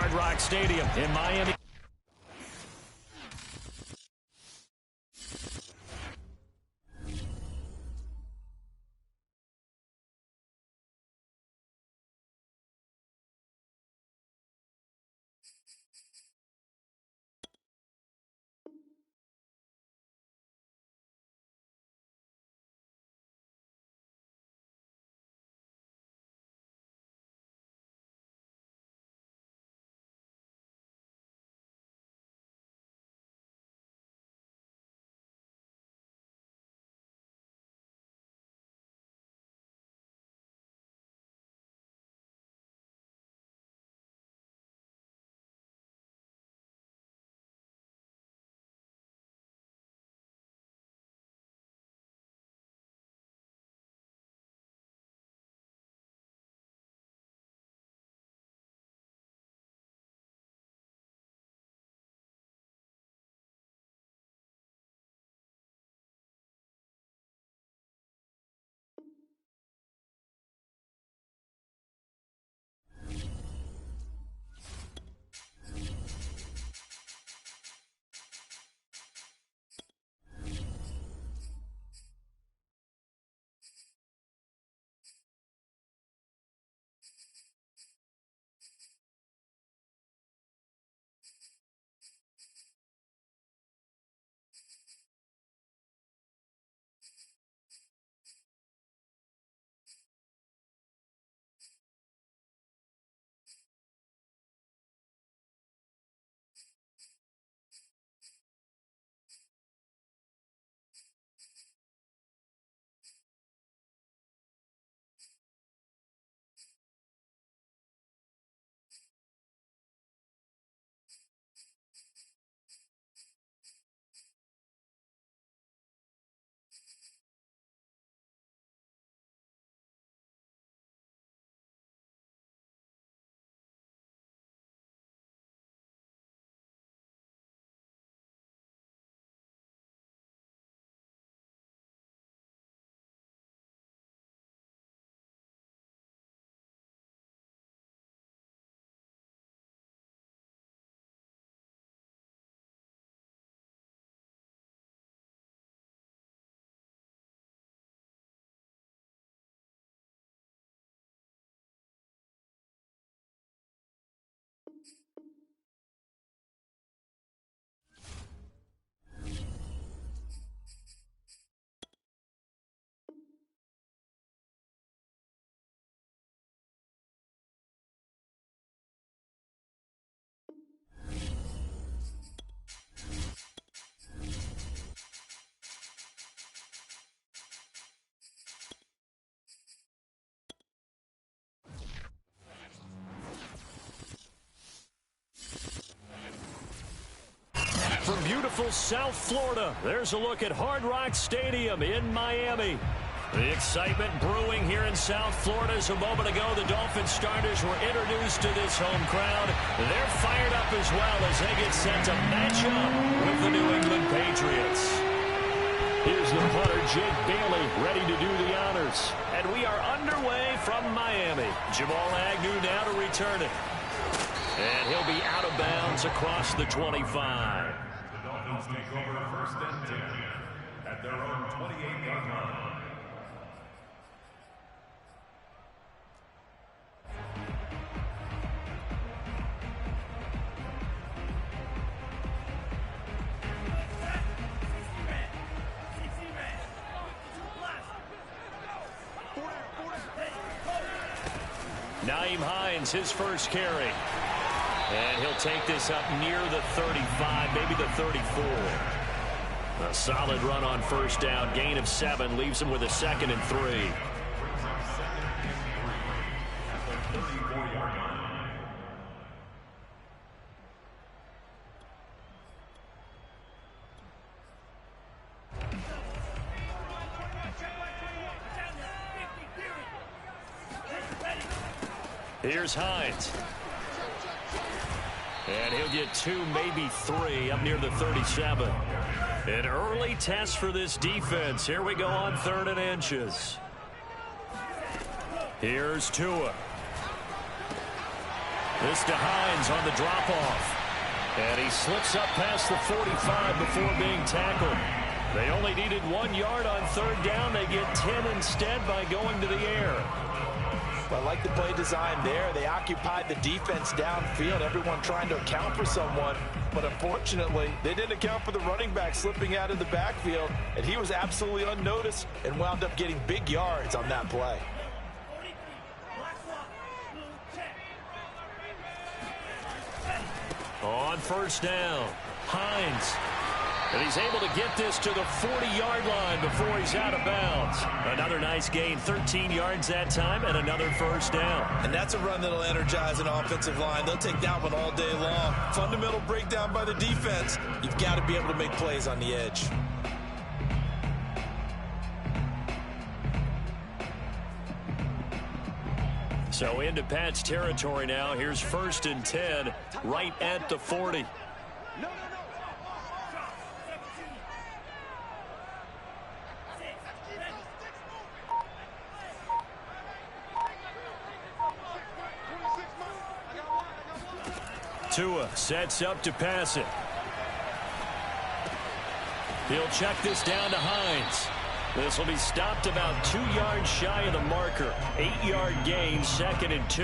Hard Rock Stadium in Miami. From beautiful South Florida, there's a look at Hard Rock Stadium in Miami. The excitement brewing here in South Florida as a moment ago the Dolphins starters were introduced to this home crowd. They're fired up as well as they get set to match up with the New England Patriots. Here's the punter, Jake Bailey, ready to do the honors. And we are underway from Miami. Jamal Agnew now to return it. And he'll be out of bounds across the 25. The Dolphins take over first and 10 at their own 28-yard line. Nyheim Hines, his first carry. And he'll take this up near the 35, maybe the 34. A solid run on first down. Gain of 7 leaves him with a 2nd and 3. Here's Hines. And he'll get 2, maybe 3, up near the 37. An early test for this defense. Here we go on 3rd and inches. Here's Tua. This to Hines on the drop-off. And he slips up past the 45 before being tackled. They only needed 1 yard on third down. They get 10 instead by going to the air. I like the play design there. They occupied the defense downfield, everyone trying to account for someone. But unfortunately, they didn't account for the running back slipping out of the backfield, and he was absolutely unnoticed and wound up getting big yards on that play. On first down, Hines. And he's able to get this to the 40-yard line before he's out of bounds. Another nice gain, 13 yards that time, and another first down. And that's a run that'll energize an offensive line. They'll take that one all day long. Fundamental breakdown by the defense. You've got to be able to make plays on the edge. So into Pat's territory now. Here's 1st and 10, right at the 40. Tua sets up to pass it. He'll check this down to Hines. This will be stopped about 2 yards shy of the marker. 8-yard gain, 2nd and 2.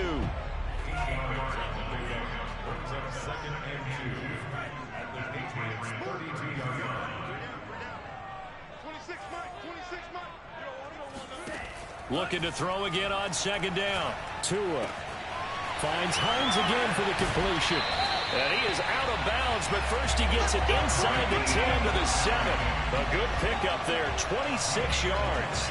Looking to throw again on 2nd down. Tua finds Hines again for the completion. And he is out of bounds, but first he gets it inside the 10 to the 7. A good pickup there, 26 yards.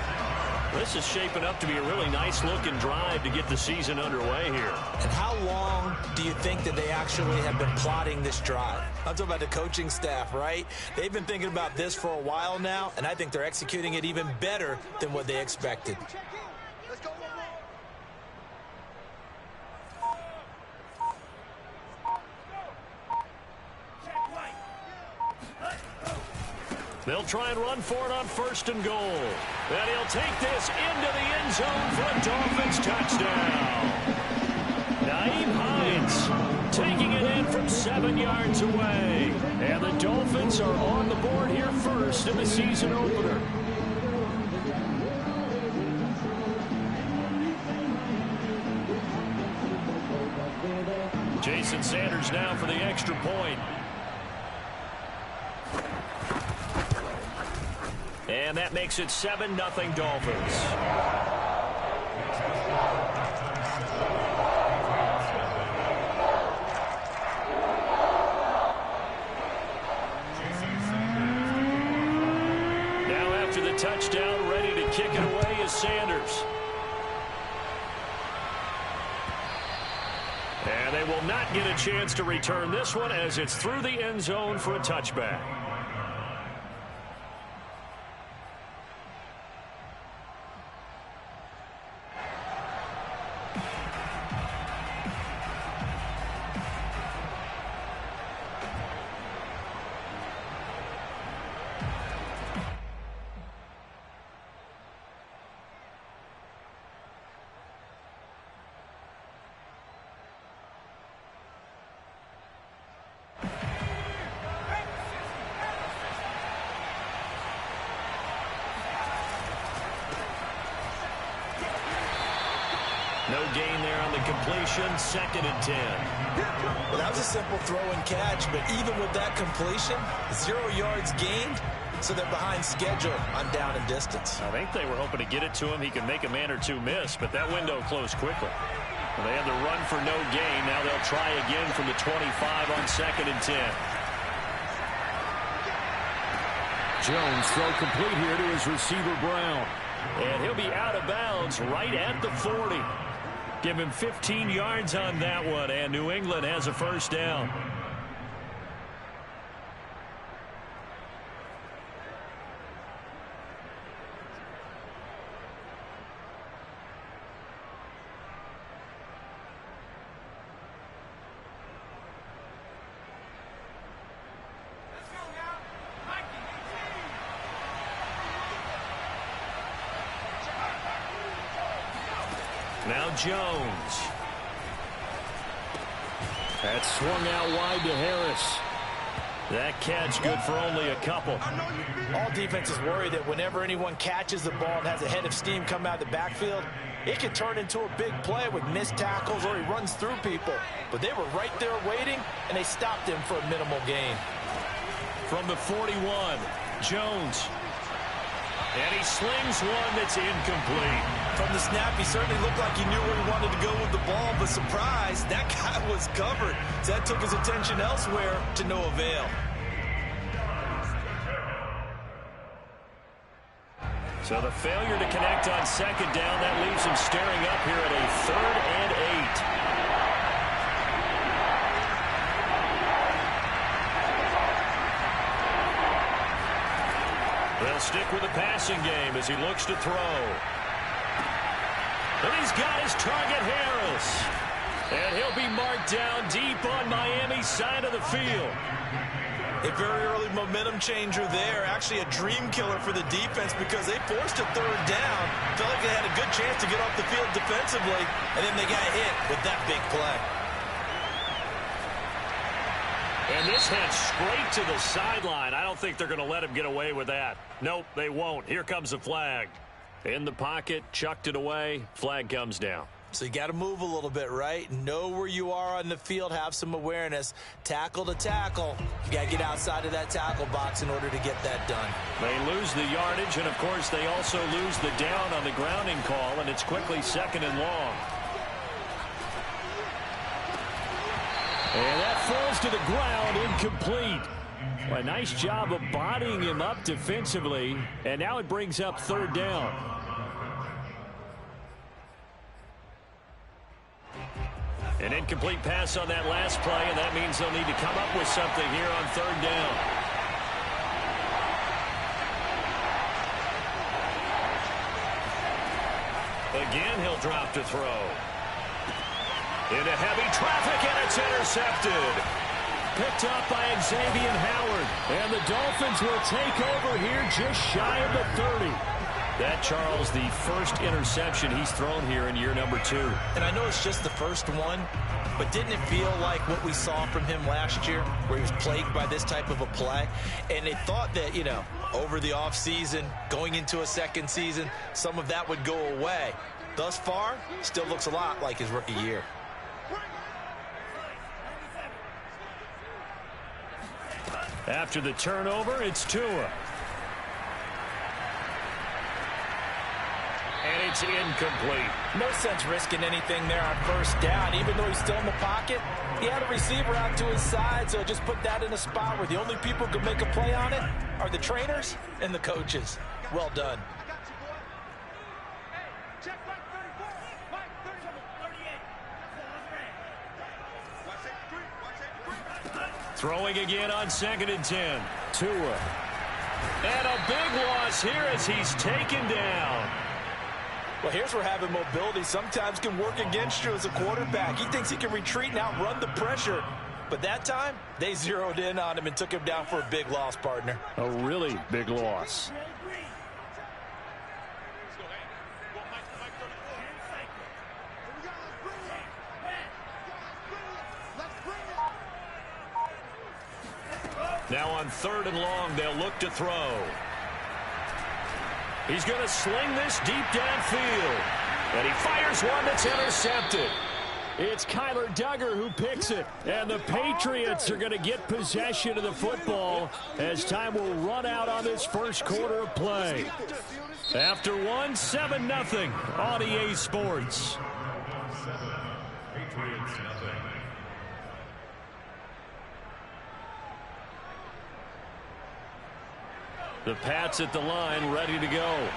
This is shaping up to be a really nice-looking drive to get the season underway here. And how long do you think that they actually have been plotting this drive? I'm talking about the coaching staff, right? They've been thinking about this for a while now, and I think they're executing it even better than what they expected. They'll try and run for it on 1st and goal. And he'll take this into the end zone for a Dolphins touchdown. Nyheim Hines taking it in from 7 yards away. And the Dolphins are on the board here first in the season opener. Jason Sanders now for the extra point. And that makes it 7-0 Dolphins. Now after the touchdown, ready to kick it away is Sanders. And they will not get a chance to return this one as it's through the end zone for a touchback. No gain there on the completion, 2nd and 10. Well, that was a simple throw and catch, but even with that completion, 0 yards gained, so they're behind schedule on down and distance. I think they were hoping to get it to him. He can make a man or two miss, but that window closed quickly. Well, they had the run for no gain. Now they'll try again from the 25 on 2nd and 10. Jones throw complete here to his receiver Brown. And he'll be out of bounds right at the 40. Give him 15 yards on that one, and New England has a first down. Now Jones. That's swung out wide to Harris. That catch good for only a couple. All defenses worry that whenever anyone catches the ball and has a head of steam come out of the backfield, it can turn into a big play with missed tackles or he runs through people. But they were right there waiting, and they stopped him for a minimal gain. From the 41, Jones. And he slings one that's incomplete. From the snap, he certainly looked like he knew where he wanted to go with the ball, but surprise, that guy was covered. So that took his attention elsewhere to no avail. So the failure to connect on second down, that leaves him staring up here at a 3rd and 8. They'll stick with the passing game as he looks to throw. And he's got his target, Harris. And he'll be marked down deep on Miami's side of the field. A very early momentum changer there. Actually a dream killer for the defense because they forced a 3rd down. Felt like they had a good chance to get off the field defensively, and then they got hit with that big play. And this head straight to the sideline. I don't think they're going to let him get away with that. Nope, they won't. Here comes the flag. In the pocket, chucked it away. Flag comes down. So you got to move a little bit, right? Know where you are on the field, have some awareness. Tackle to tackle. You got to get outside of that tackle box in order to get that done. They lose the yardage, and of course they also lose the down on the grounding call, and it's quickly 2nd and long. And that falls to the ground, incomplete. Well, a nice job of bodying him up defensively, and now it brings up 3rd down. An incomplete pass on that last play, and that means they'll need to come up with something here on 3rd down. Again, he'll drop to throw. Into heavy traffic, and it's intercepted. Picked up by Xavier Howard. And the Dolphins will take over here just shy of the 30. That, Charles, the first interception he's thrown here in year number 2. And I know it's just the first one, but didn't it feel like what we saw from him last year, where he was plagued by this type of a play? And they thought that, you know, over the offseason, going into a second season, some of that would go away. Thus far, still looks a lot like his rookie year. After the turnover, it's Tua. And it's incomplete. No sense risking anything there on 1st down. Even though he's still in the pocket, he had a receiver out to his side, so just put that in a spot where the only people who can make a play on it are the trainers and the coaches. Well done. Throwing again on 2nd and 10. Tua. And a big loss here as he's taken down. Well, here's where having mobility sometimes can work against you as a quarterback. He thinks he can retreat and outrun the pressure. But that time, they zeroed in on him and took him down for a big loss, partner. A really big loss. Now on 3rd and long, they'll look to throw. He's going to sling this deep downfield. And he fires one that's intercepted. It's Kyler Duggar who picks it. And the Patriots are going to get possession of the football as time will run out on this first quarter of play. After one, 7-0 on EA Sports. The Pats at the line, ready to go.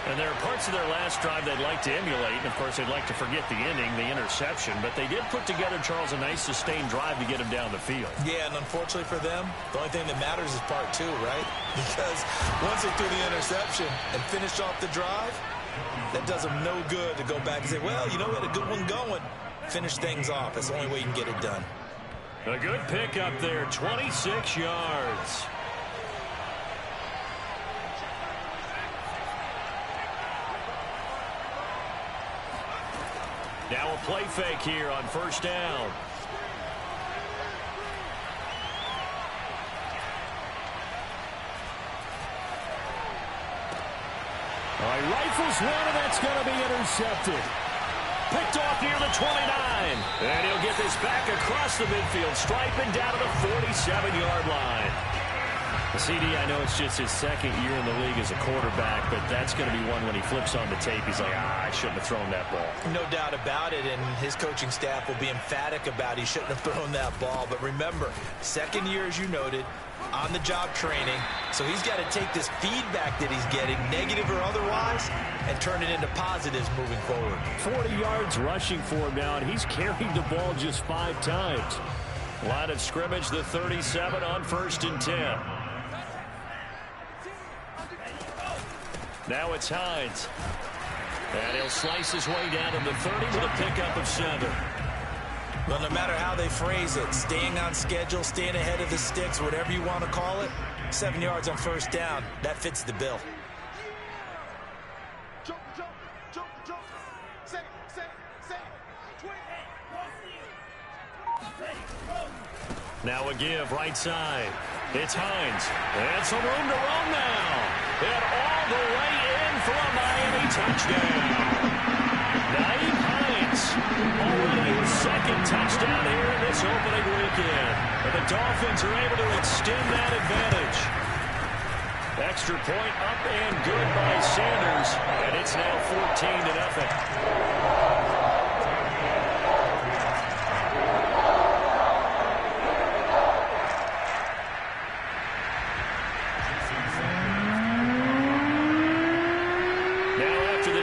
And there are parts of their last drive they'd like to emulate. And, of course, they'd like to forget the ending, the interception. But they did put together, Charles, a nice sustained drive to get him down the field. Yeah, and unfortunately for them, the only thing that matters is part 2, right? Because once they threw the interception and finished off the drive, that does them no good to go back and say, well, you know, we had a good one going. Finish things off. That's the only way you can get it done. A good pickup there, 26 yards. Now a play fake here on 1st down. rifles one, and that's going to be intercepted. Picked off near the 29. And he'll get this back across the midfield stripe and down to the 47-yard line. CD, I know it's just his second year in the league as a quarterback, but that's going to be one when he flips on the tape. He's like, I shouldn't have thrown that ball. No doubt about it, and his coaching staff will be emphatic about he shouldn't have thrown that ball. But remember, second year, as you noted, on-the-job training, so he's got to take this feedback that he's getting, negative or otherwise, and turn it into positives moving forward. 40 yards rushing for him now, and he's carried the ball just 5 times. Line of scrimmage, the 37 on 1st and 10. Now it's Hines. And he'll slice his way down to the 30 with a pickup of 7. Well, no matter how they phrase it, staying on schedule, staying ahead of the sticks, whatever you want to call it, 7 yards on 1st down, that fits the bill. Now a give right side. It's Hines. And some room to roam now. And all the way in for a Miami touchdown. Nyheim Hines already his 2nd touchdown here in this opening weekend. And the Dolphins are able to extend that advantage. Extra point up and good by Sanders. And it's now 14-0.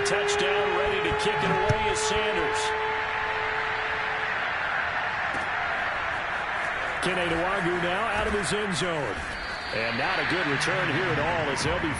Touchdown, ready to kick it away is Sanders. Kene Nwangwu now out of his end zone. And not a good return here at all as they'll be...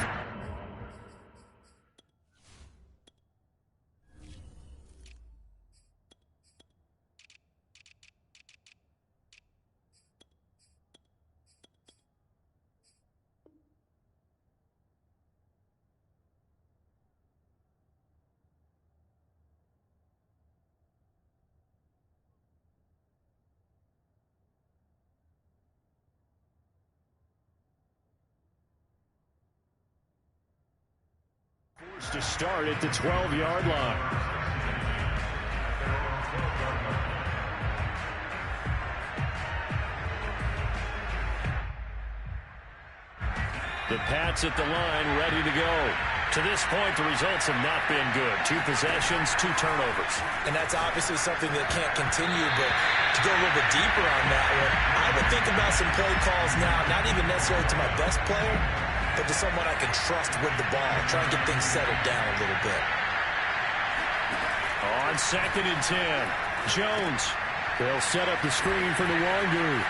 to start at the 12-yard line. The Pats at the line, ready to go. To this point, the results have not been good. 2 possessions, 2 turnovers. And that's obviously something that can't continue, but to go a little bit deeper on that one, I would think about some play calls now, not even necessarily to my best player, but to someone I can trust with the ball. Try and get things settled down a little bit. On 2nd and 10, Jones. They'll set up the screen for Nwangwu.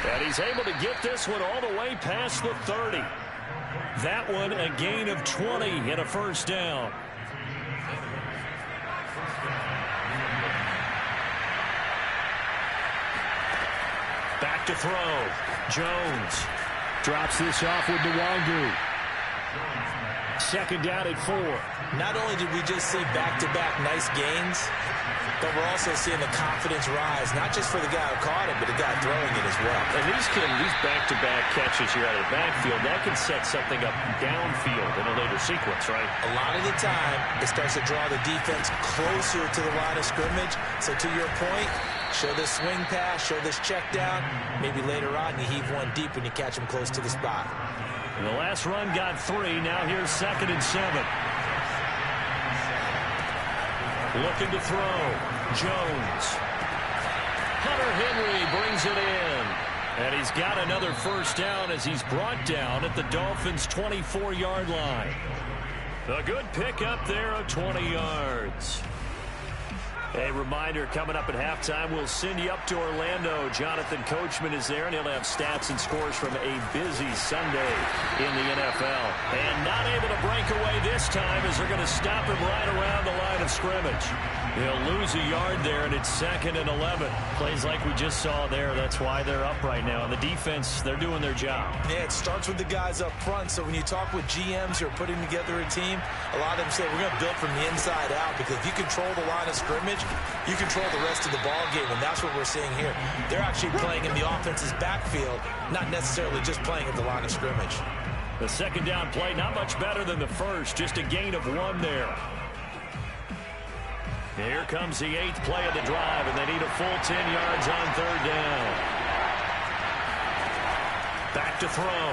And he's able to get this one all the way past the 30. That one a gain of 20 and a 1st down. Back to throw. Jones drops this off with Nwangwu. 2nd down at 4. Not only did we just see back-to-back nice gains, but we're also seeing the confidence rise, not just for the guy who caught it, but the guy throwing it as well. And these back-to-back catches here out of the backfield, that can set something up downfield in a later sequence, right? A lot of the time, it starts to draw the defense closer to the line of scrimmage. So to your point, show this swing pass, show this check down. Maybe later on, you heave one deep when you catch him close to the spot. And the last run got 3. Now here's 2nd and 7. Looking to throw. Jones. Hunter Henry brings it in. And he's got another 1st down as he's brought down at the Dolphins' 24-yard line. A good pickup there of 20 yards. A reminder, coming up at halftime, we'll send you up to Orlando. Jonathan Coachman is there, and he'll have stats and scores from a busy Sunday in the NFL. And not able to break away this time as they're going to stop him right around the line of scrimmage. He'll lose a yard there, and it's 2nd and 11. Plays like we just saw there. That's why they're up right now. And the defense, they're doing their job. Yeah, it starts with the guys up front. So when you talk with GMs who are putting together a team, a lot of them say, we're going to build from the inside out, because if you control the line of scrimmage, you control the rest of the ball game, and that's what we're seeing here. They're actually playing in the offense's backfield, not necessarily just playing at the line of scrimmage. The second down play, not much better than the first, just a gain of 1 there. Here comes the 8th play of the drive, and they need a full 10 yards on 3rd down. Back to throw.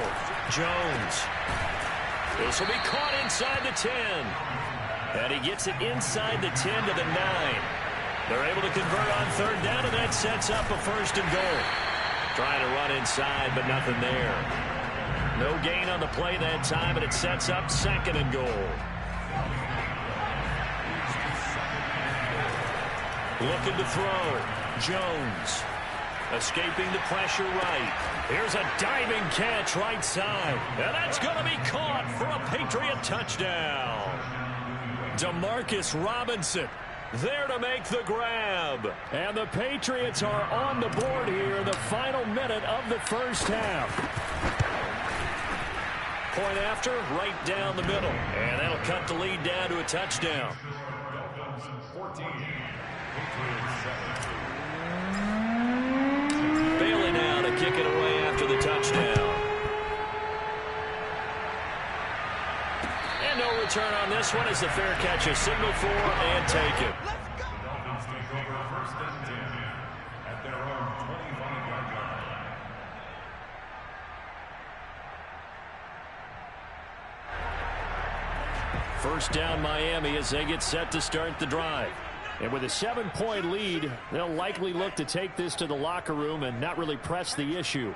Jones. This will be caught inside the 10. And he gets it inside the 10 to the 9. They're able to convert on 3rd down, and that sets up a 1st and goal. Trying to run inside, but nothing there. No gain on the play that time, and it sets up 2nd and goal. Looking to throw. Jones. Escaping the pressure right. Here's a diving catch right side. And that's going to be caught for a Patriot touchdown. Demarcus Robinson there to make the grab. And the Patriots are on the board here in the final minute of the first half. Point after, right down the middle. And that'll cut the lead down to a touchdown. 14. Bailey now to kick it away after the touchdown. And no return on this one as the fair catch is signaled for and taken. The Dolphins take over 1st and 10 at their own 25-yard line. First down Miami as they get set to start the drive. And with a 7-point lead, they'll likely look to take this to the locker room and not really press the issue.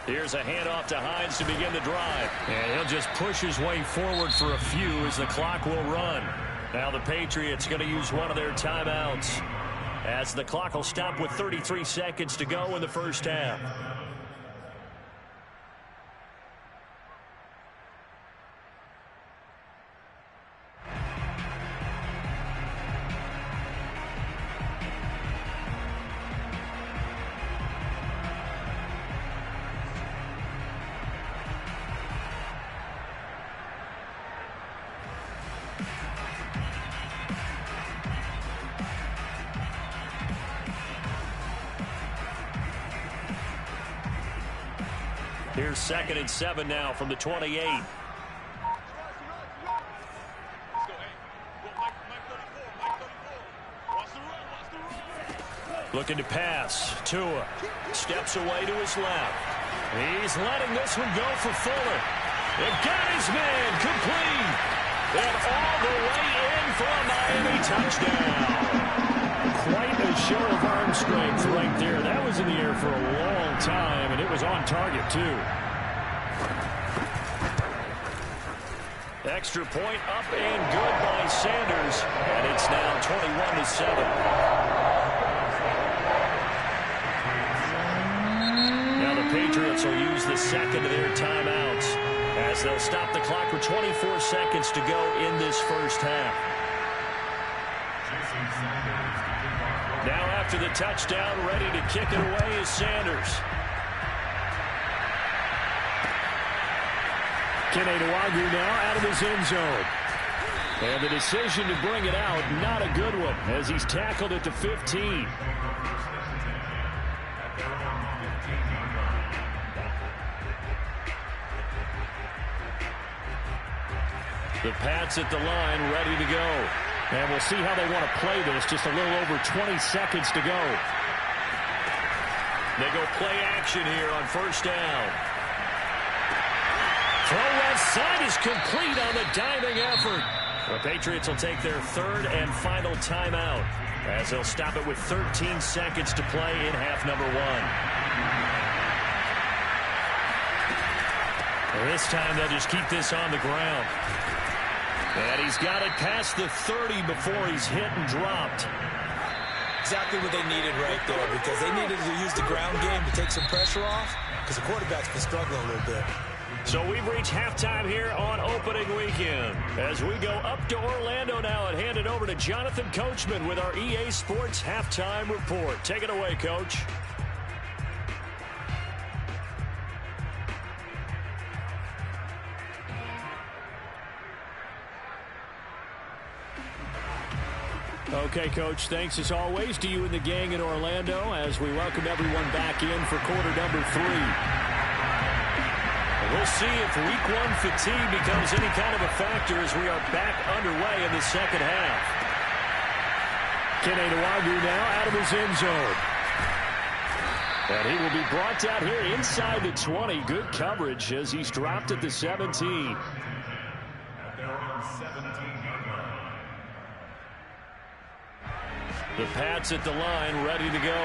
Here's a handoff to Hines to begin the drive. And he'll just push his way forward for a few as the clock will run. Now the Patriots going to use one of their timeouts as the clock will stop with 33 seconds to go in the first half. Here's 2nd and 7 now from the 28. Looking to pass. Tua steps away to his left. He's letting this one go for Fuller. It got his man complete. And all the way in for a Miami touchdown. Quite a show of arm strength right there. That was in the air for a long time, and it was on target, too. Extra point up and good by Sanders, and it's now 21-7. Now the Patriots will use the second of their timeouts as they'll stop the clock with 24 seconds to go in this first half. Now after the touchdown, ready to kick it away is Sanders. Kene Nwangwu now out of his end zone. And the decision to bring it out, not a good one, as he's tackled at the 15. The Pats at the line, ready to go. And we'll see how they want to play this. Just a little over 20 seconds to go. They go play action here on first down. Throw left side is complete on the diving effort. The Patriots will take their 3rd and final timeout as they'll stop it with 13 seconds to play in half number 1. And this time they'll just keep this on the ground. And he's got it past the 30 before he's hit and dropped. Exactly what they needed right there, because they needed to use the ground game to take some pressure off, because the quarterback's been struggling a little bit. So we've reached halftime here on opening weekend. As we go up to Orlando now and hand it over to Jonathan Coachman with our EA Sports Halftime Report. Take it away, Coach. Okay, Coach, thanks as always to you and the gang in Orlando as we welcome everyone back in for quarter number 3. We'll see if week 1 fatigue becomes any kind of a factor as we are back underway in the second half. Kene Nwangwu now out of his end zone. And he will be brought down here inside the 20. Good coverage as he's dropped at the 17. The Pats at the line, ready to go.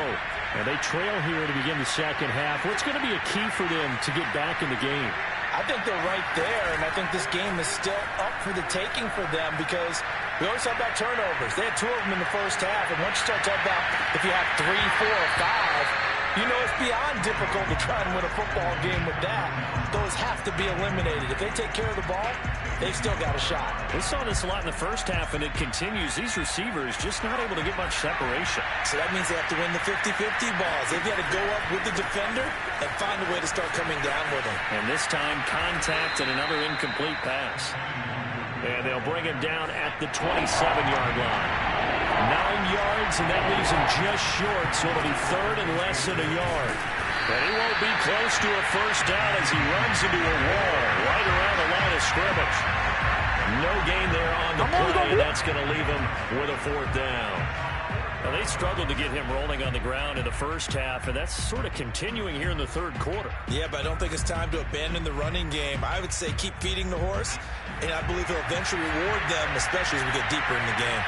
And they trail here to begin the second half. What's going to be a key for them to get back in the game? I think they're right there, and I think this game is still up for the taking for them because we always talk about turnovers. They had 2 of them in the first half, and once you start talking about if you have 3, 4, or 5, you know it's beyond difficult to try and win a football game with that. Those have to be eliminated. If they take care of the ball, they've still got a shot. We saw this a lot in the first half, and it continues. These receivers just not able to get much separation. So that means they have to win the 50-50 balls. They've got to go up with the defender and find a way to start coming down with him. And this time, contact and another incomplete pass. And they'll bring him down at the 27-yard line. 9 yards, and that leaves him just short, so it'll be third and less than a yard. But he won't be close to a first down as he runs into a wall right around the line of scrimmage. No gain there on the play, and that's going to leave him with a 4th down. Now, they struggled to get him rolling on the ground in the first half, and that's sort of continuing here in the third quarter. Yeah, but I don't think it's time to abandon the running game. I would say keep feeding the horse, and I believe he'll eventually reward them, especially as we get deeper in the game.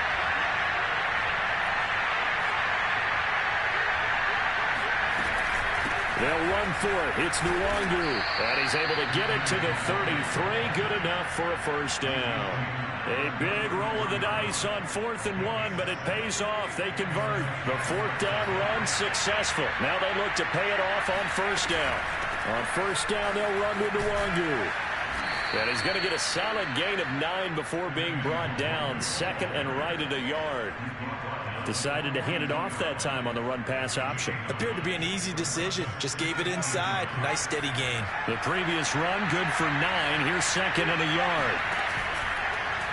They'll run for it. It's Nwangwu. And he's able to get it to the 33. Good enough for a first down. A big roll of the dice on 4th and 1, but it pays off. They convert. The 4th down run successful. Now they look to pay it off on first down. On first down, they'll run with Nwangwu. And he's going to get a solid gain of 9 before being brought down. 2nd and right at a yard. Decided to hand it off that time on the run-pass option. Appeared to be an easy decision. Just gave it inside. Nice steady gain. The previous run good for 9. Here's 2nd and a yard.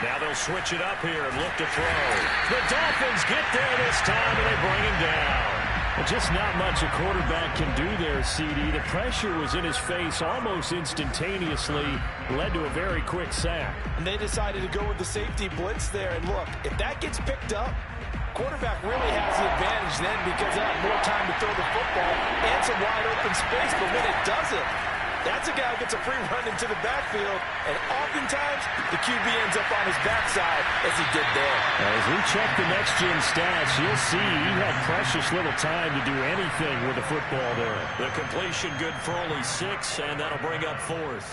Now they'll switch it up here and look to throw. The Dolphins get there this time, and they bring him down. Well, just not much a quarterback can do there, CD. The pressure was in his face almost instantaneously. Led to a very quick sack. And they decided to go with the safety blitz there. And look, if that gets picked up, quarterback really has the advantage then because they have more time to throw the football and some wide open space. But when it doesn't, that's a guy who gets a free run into the backfield, and oftentimes the QB ends up on his backside as he did there. As we check the next-gen stats, you'll see he had precious little time to do anything with the football there. The completion good for only 6, and that'll bring up 4th.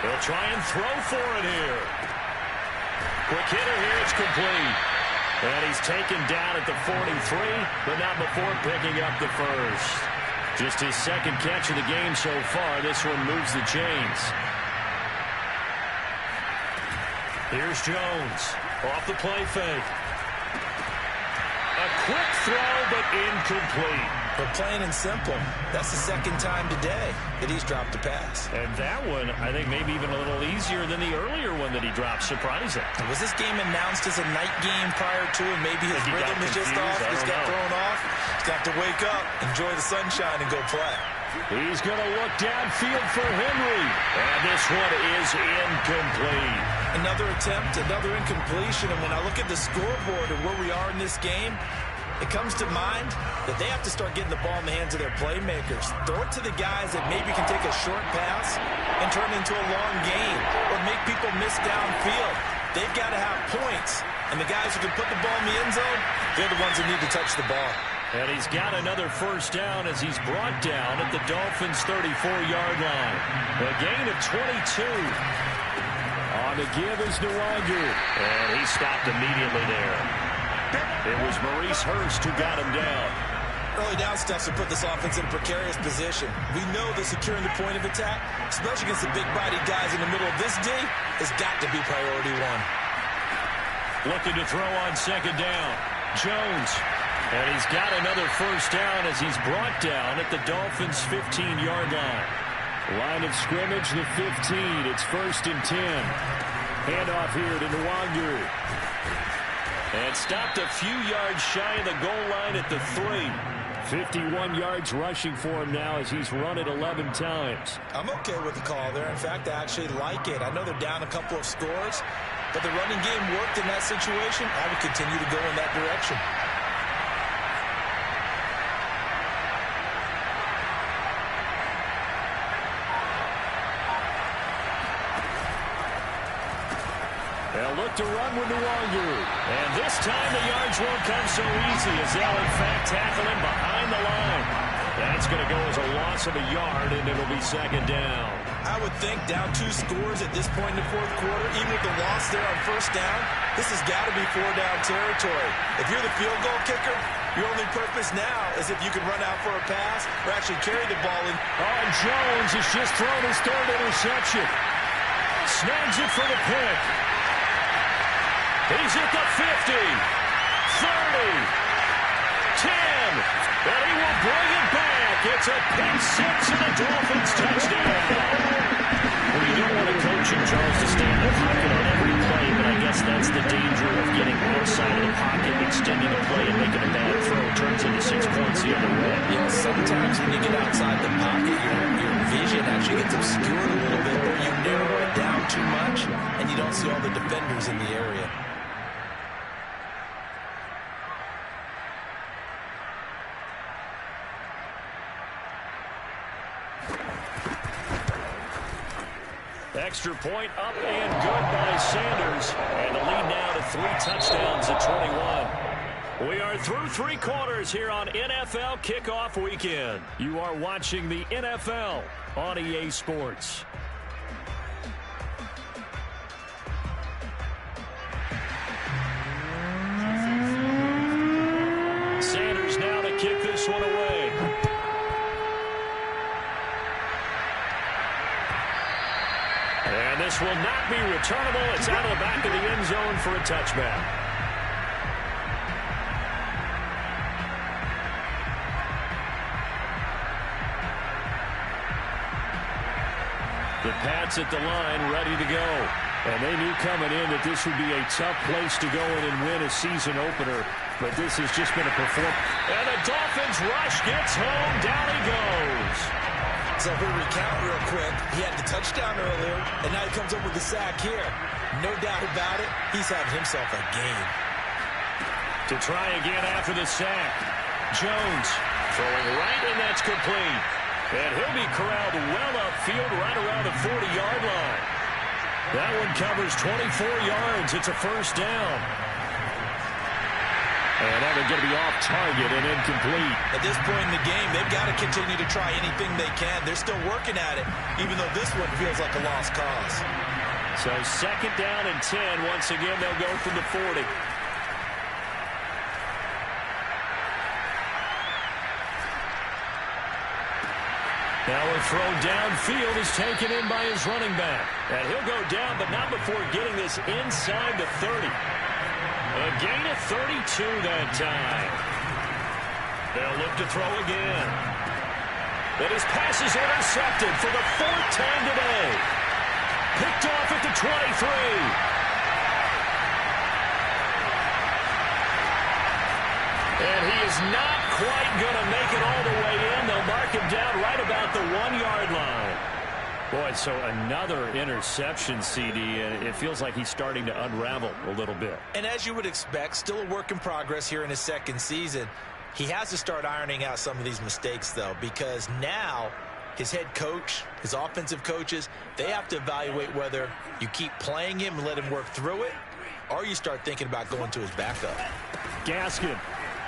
They'll try and throw for it here. Quick hitter here, it's complete. And he's taken down at the 43, but not before picking up the first. Just his 2nd catch of the game so far. This one moves the chains. Here's Jones. Off the play fake. A quick throw, but incomplete. But plain and simple, that's the 2nd time today that he's dropped a pass. And that one, I think, maybe even a little easier than the earlier one that he dropped. Surprising. Was this game announced as a night game prior to it? Maybe his rhythm is just off. He's got thrown off. He's got to wake up, enjoy the sunshine, and go play. He's going to look downfield for Henry. And this one is incomplete. Another attempt, another incompletion. And when I look at the scoreboard and where we are in this game, it comes to mind that they have to start getting the ball in the hands of their playmakers. Throw it to the guys that maybe can take a short pass and turn it into a long gain or make people miss downfield. They've got to have points. And the guys who can put the ball in the end zone, they're the ones that need to touch the ball. And he's got another first down as he's brought down at the Dolphins' 34-yard line. A gain of 22. On the give is Nwangwu. And he stopped immediately there. It was Maurice Hurst who got him down. Early down stuff to put this offense in a precarious position. We know that securing the point of attack, especially against the big-bodied guys in the middle of this D, has got to be priority 1. Looking to throw on 2nd down. Jones And he's got another first down as he's brought down at the Dolphins' 15-yard line. Line of scrimmage, the 15. It's 1st and 10. Handoff here to Nwangu. And stopped a few yards shy of the goal line at the 3. 51 yards rushing for him now as he's run it 11 times. I'm okay with the call there. In fact, I actually like it. I know they're down a couple of scores, but the running game worked in that situation. I would continue to go in that direction. They'll look to run with Nwangu. And this time the yards won't come so easy as they'll in fact tackle him behind the line. That's going to go as a loss of a yard, and it'll be 2nd down. I would think down 2 scores at this point in the 4th quarter, even with the loss there on 1st down, this has got to be 4-down territory. If you're the field goal kicker, your only purpose now is if you can run out for a pass or actually carry the ball in. Oh, and Jones has just thrown his 3rd interception. Snags it for the pick. He's at the 50, 30, 10, and he will bring it back. It's a pick 6 and a Dolphins touchdown. Well, you don't want a coach in Charles to stay in the pocket on every play, but I guess that's the danger of getting outside of the pocket, extending a play, and making a bad throw. It turns into 6 points the other way. Yeah, sometimes when you get outside the pocket, your vision actually gets obscured a little bit, or you narrow it down too much, and you don't see all the defenders in the area. Extra point up and good by Sanders. And the lead now to 3 touchdowns at 21. We are through 3 quarters here on NFL Kickoff Weekend. You are watching the NFL on EA Sports. Sanders now to kick this one away. And this will not be returnable. It's out of the back of the end zone for a touchback. The Pats at the line, ready to go. And they knew coming in that this would be a tough place to go in and win a season opener. But this has just been a performance. And the Dolphins rush gets home. Down he goes. So if we recount real quick, he had the touchdown earlier, and now he comes up with the sack here. No doubt about it, he's having himself a game. To try again after the sack. Jones throwing right, and that's complete. And he'll be corralled well upfield right around the 40-yard line. That one covers 24 yards. It's a 1st down. And that one's going to be off target and incomplete. At this point in the game, they've got to continue to try anything they can. They're still working at it, even though this one feels like a lost cause. So 2nd down and 10. Once again, they'll go from the 40. Now a throw downfield is taken in by his running back. And he'll go down, but not before getting this inside the 30. A gain of 32 that time. They'll look to throw again. But his pass is intercepted for the 4th time today. Picked off at the 23. And he is not quite going to make it all the way in. They'll mark him down right about the 1-yard line. Boy, so another interception, CD, and it feels like he's starting to unravel a little bit. And as you would expect, still a work in progress here in his 2nd season. He has to start ironing out some of these mistakes, though, because now his head coach, his offensive coaches, they have to evaluate whether you keep playing him and let him work through it, or you start thinking about going to his backup. Gaskin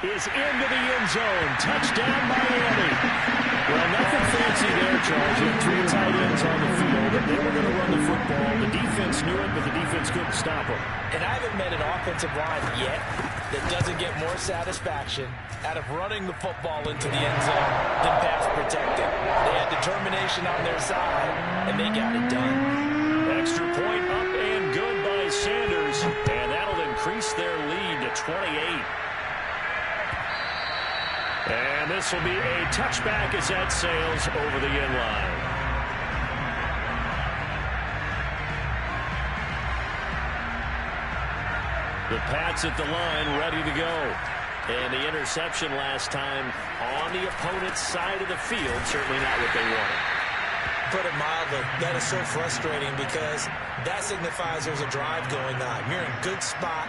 is into the end zone. Touchdown, Miami. Well, nothing fancy there, Charles. You have 3 tight ends on the field, and they were going to run the football. The defense knew it, but the defense couldn't stop them. And I haven't met an offensive line yet that doesn't get more satisfaction out of running the football into the end zone than pass protecting. They had determination on their side, and they got it done. Extra point up and good by Sanders, and that'll increase their lead to 28. And this will be a touchback as that sails over the end line. The Pats at the line, ready to go. And the interception last time on the opponent's side of the field, certainly not what they wanted. Put it mildly, that is so frustrating because that signifies there's a drive going on. You're in a good spot,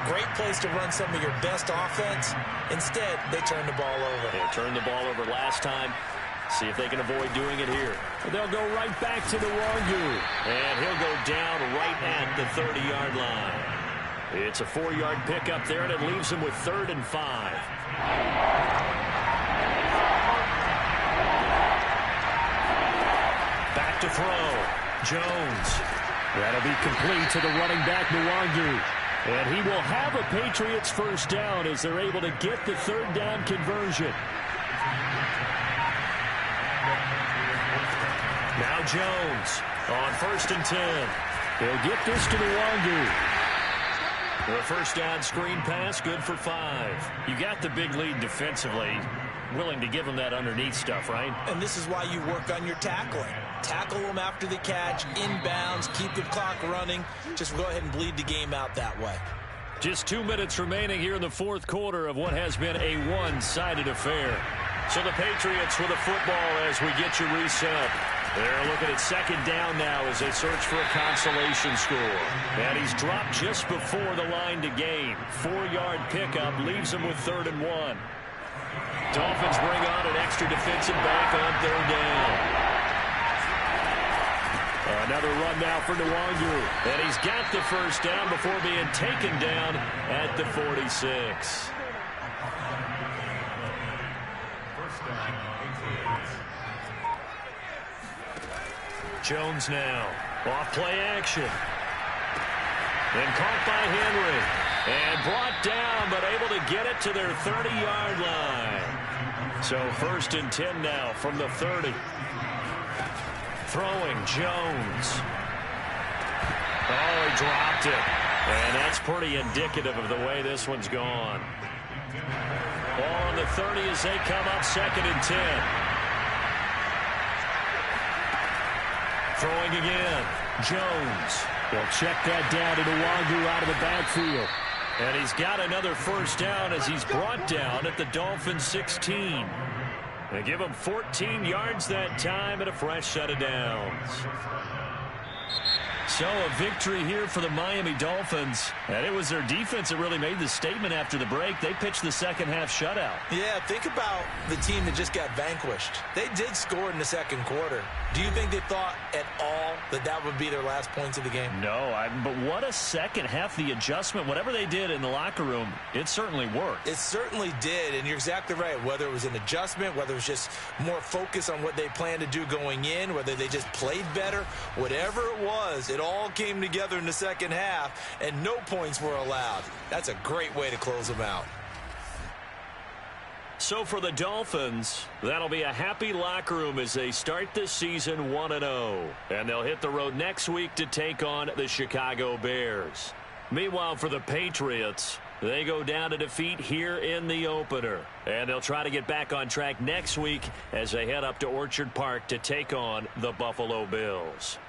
great place to run some of your best offense. Instead, they turn the ball over. They turned the ball over last time. See if they can avoid doing it here. They'll go right back to the Nwangwu. And he'll go down right at the 30-yard line. It's a 4-yard pickup there, and it leaves him with 3rd and 5. Back to throw. Jones. That'll be complete to the running back, Nwangwu. And he will have a Patriots first down as they're able to get the 3rd down conversion. Now Jones on 1st and 10. He'll get this to Nwangwu. The first down screen pass, good for 5. You got the big lead defensively. Willing to give them that underneath stuff, right? And this is why you work on your tackling. Tackle them after the catch, inbounds, keep the clock running. Just go ahead and bleed the game out that way. Just 2 minutes remaining here in the 4th quarter of what has been a one-sided affair. So the Patriots with a football as we get you reset. They're looking at 2nd down now as they search for a consolation score. And he's dropped just before the line to gain. 4-yard pickup leaves him with 3rd and 1. Dolphins bring on an extra defensive back on 3rd down. Another run now for Nwangwu. And he's got the first down before being taken down at the 46. Jones now. Off play action. Then caught by Henry. And brought down, but able to get it to their 30-yard line. So 1st and 10 now from the 30. Throwing Jones. Oh, he dropped it. And that's pretty indicative of the way this one's gone. Ball on the 30 as they come up 2nd and 10. Throwing again. Jones. They'll check that down to Nwangwu out of the backfield. And he's got another first down as he's brought down at the Dolphins 16. They give him 14 yards that time and a fresh set of downs. So a victory here for the Miami Dolphins. And it was their defense that really made the statement after the break. They pitched the second half shutout. Yeah, think about the team that just got vanquished. They did score in the 2nd quarter. Do you think they thought at all that that would be their last points of the game? No, but what a second half. The adjustment, whatever they did in the locker room, it certainly worked. It certainly did, and you're exactly right. Whether it was an adjustment, whether it was just more focus on what they planned to do going in, whether they just played better, whatever it was, it all came together in the second half, and no points were allowed. That's a great way to close them out. So for the Dolphins, that'll be a happy locker room as they start this season 1-0. And they'll hit the road next week to take on the Chicago Bears. Meanwhile, for the Patriots, they go down to defeat here in the opener. And they'll try to get back on track next week as they head up to Orchard Park to take on the Buffalo Bills.